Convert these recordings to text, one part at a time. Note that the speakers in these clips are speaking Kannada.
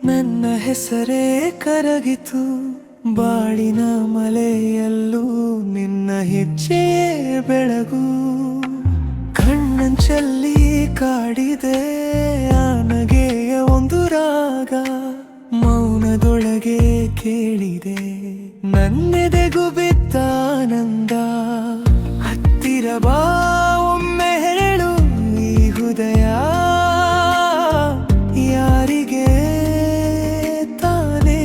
ನನ್ನ ಹೆಸರೇ ಕರಗಿತು ಬಾಳಿನ ಮಲೆಯಲ್ಲೂ ನಿನ್ನ ಹೆಜ್ಜೆಯೇ ಬೆಳಗು ಕಣ್ಣಂಚಲ್ಲಿ ಕಾಡಿದೆ ಆ ನಗೆಯ ಒಂದು ರಾಗ ಮೌನದೊಳಗೆ ಕೇಳಿದೆ ನನ್ನೆದೆಗೂ ಬಿದ್ದ ಆನಂದ ಹತ್ತಿರ ಬಾ ಒಮ್ಮೆ ಹೇಳು ಈ ಹೃದಯ ಯಾರಿಗೆ ತಾನೇ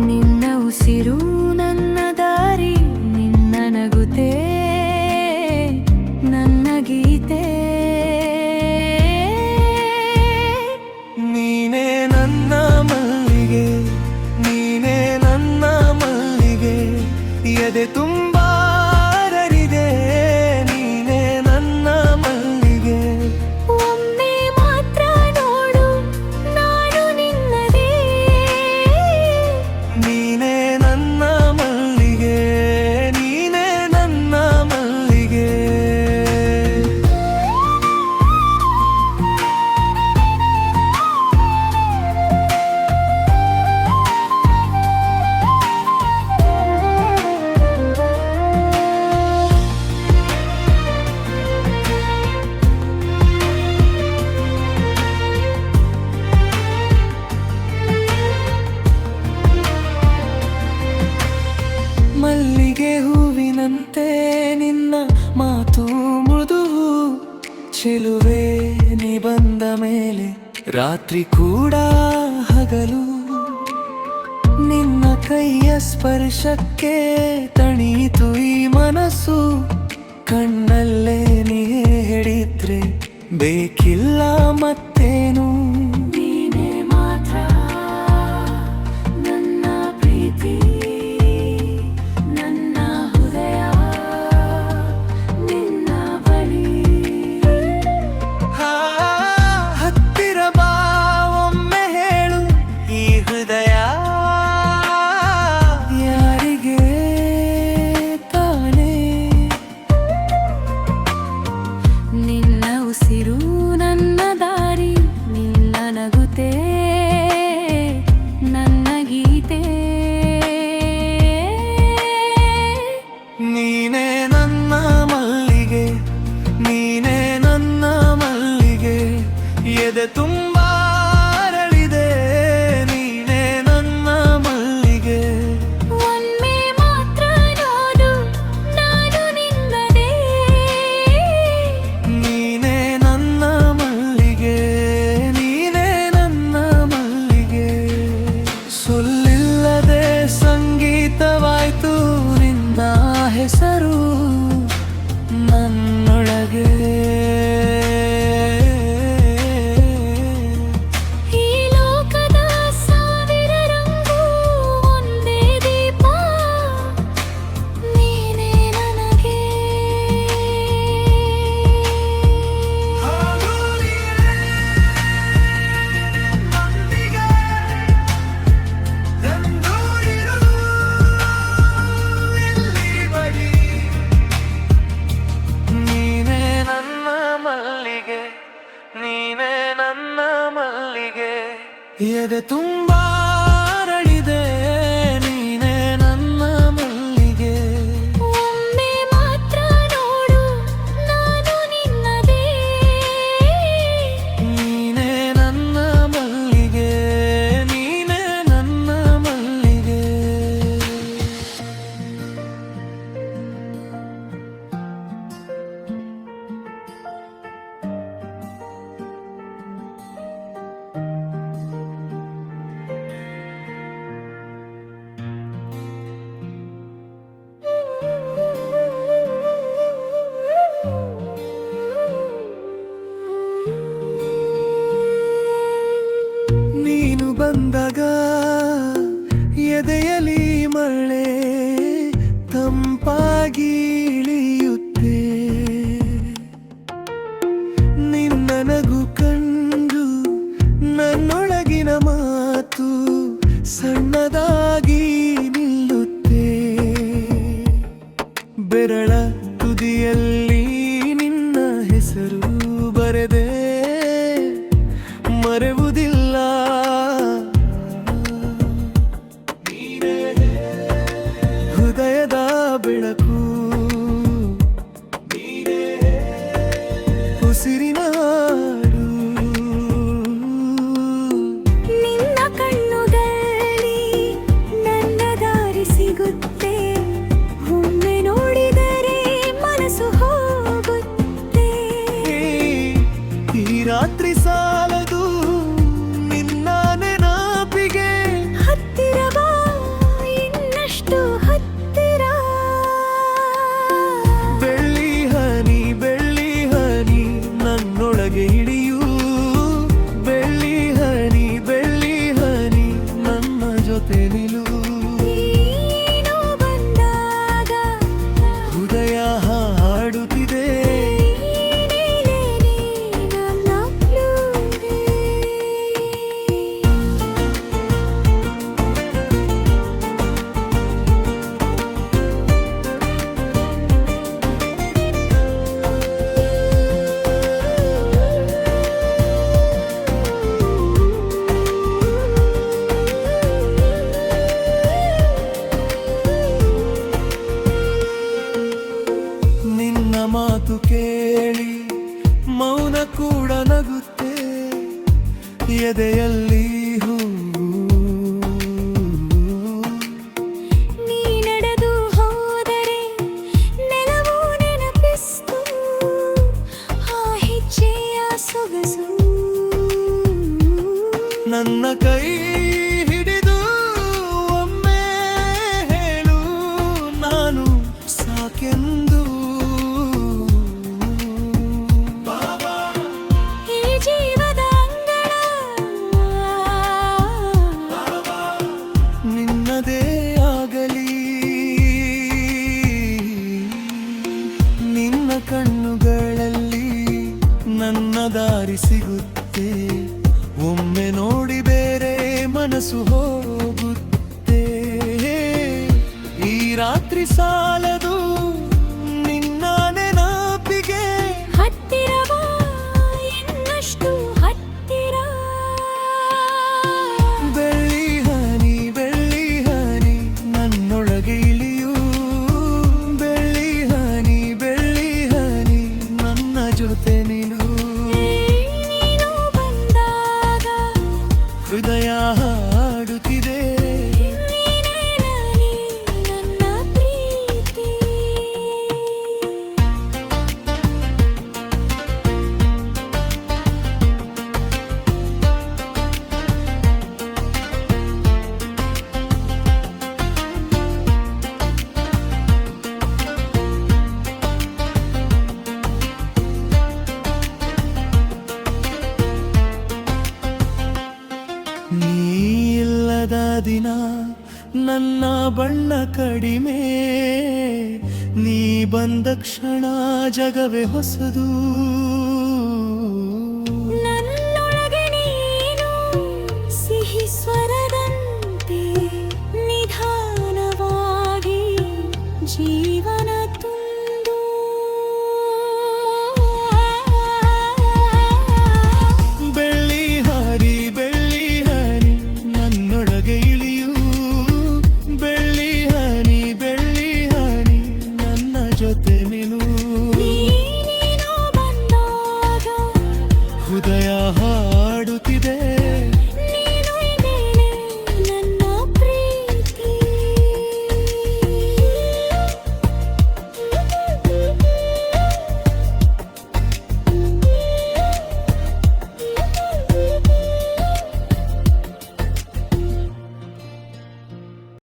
ನಿನ್ನ ಉಸಿರು ನನ್ನ ದಾರಿ ನಿನ್ನ ನಗುತೆ ನನ್ನ ಗೀತೆ ನೀನೇ ನನ್ನ ಮಲ್ಲಿಗೆ ನೀನೇ ನನ್ನ ಮಲ್ಲಿಗೆ ಎದೆ ತುಂಬಾ ಅರಳಿದೆ ನೀನೇ ನನ್ನ ಮಲ್ಲಿಗೆ ಒಮ್ಮೆ ಮಾತ್ರ ನೋಡು ನಾನು ನಿನ್ನದೇ ನೀನೇ ನನ್ನ ಮಲ್ಲಿಗೆ ನೀನೇ ನನ್ನ ಮಲ್ಲಿಗೆ ಮಲ್ಲಿಗೆ ಹೂವಿನಂತೆ ನಿನ್ನ ಮಾತು ಮೃದು ಚೆಲುವೆ ನೀ ಬಂದ ಮೇಲೆ ರಾತ್ರಿ ಕೂಡ ಹಗಲು ನಿನ್ನ ಕೈಯ ಸ್ಪರ್ಶಕ್ಕೆ ತಣಿತು ಈ ಮನಸ್ಸು ಕಣ್ಣಲ್ಲೇ ನೀ ಹಿಡಿದ್ರೆ ಬೇಕಿಲ್ಲ ಮತ್ತೇನು ನೀನೇ ಮಾತ್ರ ನನ್ನ ಪ್ರೀತಿ ನನ್ನ ಹೃದಯ ನಿನ್ನ ಬಳಿ ಹತ್ತಿರ ಬಾ ಒಮ್ಮೆ ಹೇಳು ಈ ಹೃದಯ ಯಾರಿಗೆ ತಾನೇ ನಿನ್ನ ಉಸಿರು ನನ್ನ ದಾರಿ ನಿನ್ನ ನಗುತೆ ನನ್ನ ಗೀತೆ ನೀನೇ ನನ್ನ ಮಲ್ಲಿಗೆ ನೀನೇ ನನ್ನ ಮಲ್ಲಿಗೆ ಎದೆ ತುಂಬಾ ಅರಳಿದೆ ನೀನೇ ನನ್ನ ಮಲ್ಲಿಗೆ ಒಮ್ಮೆ ಮಾತ್ರ ನೋಡು ನಾನು ನಿನ್ನದೇ ನೀನೇ ನನ್ನ ಮಲ್ಲಿಗೆ ನೀನೇ ನನ್ನ ಮಲ್ಲಿಗೆ ಸೊಲ್ಲಿಲ್ಲದೆ ಸಂಗೀತವಾಯ್ತು ನಿನ್ನ ಹೆಸರು ನನ್ನೊಳಗೆ ಈ ಲೋಕದ ಸಾವಿರ ರಂಗು ಒಂದೇ ದೀಪ ನೀನೇ ನನಗೆ ನೀನೇ ನನ್ನ ಮಲ್ಲಿಗೆ ನೀನೇ ನನ್ನ ಮಲ್ಲಿಗೆ ಎದೆ ತುಂಬಾ ಅರಳಿದೆ ನೀನೇ ನನ್ನ ಮಲ್ಲಿಗೆ ಒಮ್ಮೆ ಮಾತ್ರ ನೋಡು ನಾನು ನಿನ್ನದೇ ನೀನೇ ನನ್ನ ಮಲ್ಲಿಗೆ ನೀನೇ ನನ್ನ ಮಲ್ಲಿಗೆ ನೀನು ಬಂದಾಗ ಎದೆಯಲಿ ಮಳೆ ತಂಪಾಗಿ ಇಳಿಯುತ್ತೆ ನಿನ್ನ ನಗು ಕಂಡು ನನ್ನೊಳಗಿನ ಮಾತು ಸಣ್ಣದಾಗಿ ನಿಲ್ಲುತ್ತೆ ಬೆರಳ ತುದಿಯಲ್ಲಿ ನಿನ್ನ ಹೆಸರು ಬರೆದೆ ಸಾಲದು ನಿನ್ನ ನೆನಪಿಗೆ. ಹತ್ತಿರ ಬಾ ಇನ್ನಷ್ಟು ಹತ್ತಿರ. ಬೆಳ್ಳಿ ಹನಿ ನನ್ನೊಳಗೆ ಇಳಿಯು. ಬೆಳ್ಳಿ ಹನಿ ನನ್ನ ಜೊತೆ ನಿಲು. ನೀನು ಬಂದಾಗ ಹೃದಯ ಹಾಡುತ್ತಿದೆ. ನೀನೇ ನನ್ನ ಪ್ಲೂರೇ. ನಿನ್ನ ಮಾತು ಕೇಳಿ ಮೌನ ಕೂಡ ನಗುತ್ತೆ. ಎದೆಯಲ್ಲಿ ಹೂವು. ನೀ ನಡೆದು ಹೋದರೆ ನೆಲವು ನೆನಪಿಸ್ತು ಆ ಹೆಜ್ಜೆಯ ಸೊಗಸು. ನನ್ನ ಕೈ ಹಿಡಿದು ಒಮ್ಮೆ ಹೇಳು ನಾನು ಸಾಕೆಂದು. ಈ ಜೀವದ ಅಂಗಳ ನಿನ್ನದೇ ಆಗಲಿ. ನಿನ್ನ ಕಣ್ಣುಗಳಲ್ಲಿ ನನ್ನ ದಾರಿ ಸಿಗುತ್ತೆ. ಒಮ್ಮೆ ನೋಡಿ ಬೇರೆ ಮನಸ್ಸು ಹೋಗುತ್ತೆ. ಈ ರಾತ್ರಿ ಸಾಲದು ನಿನ್ನ ನೆನಪಿಗೆ. ಹತ್ತಿರ ಬಾ ಇನ್ನಷ್ಟು ಹತ್ತಿರ. ಬೆಳ್ಳಿ ಹನಿ ನನ್ನೊಳಗೆ ಇಳಿಯು. ಬೆಳ್ಳಿ ಹನಿ ನನ್ನ ಜೊತೆ ನಿಲು. ನೀನು ಬಂದಾಗ ಹೃದಯ ಹಾಡುತ್ತಿದೆ. ನೀನೇ ನನ್ನ ಪ್ರೀತಿ. ನೀ ಇಲ್ಲದ ದಿನ ನನ್ನ ಬಣ್ಣ ಕಡಿಮೆ. ನೀ ಬಂದ ಕ್ಷಣ ಜಗವೇ ಹೊಸದು.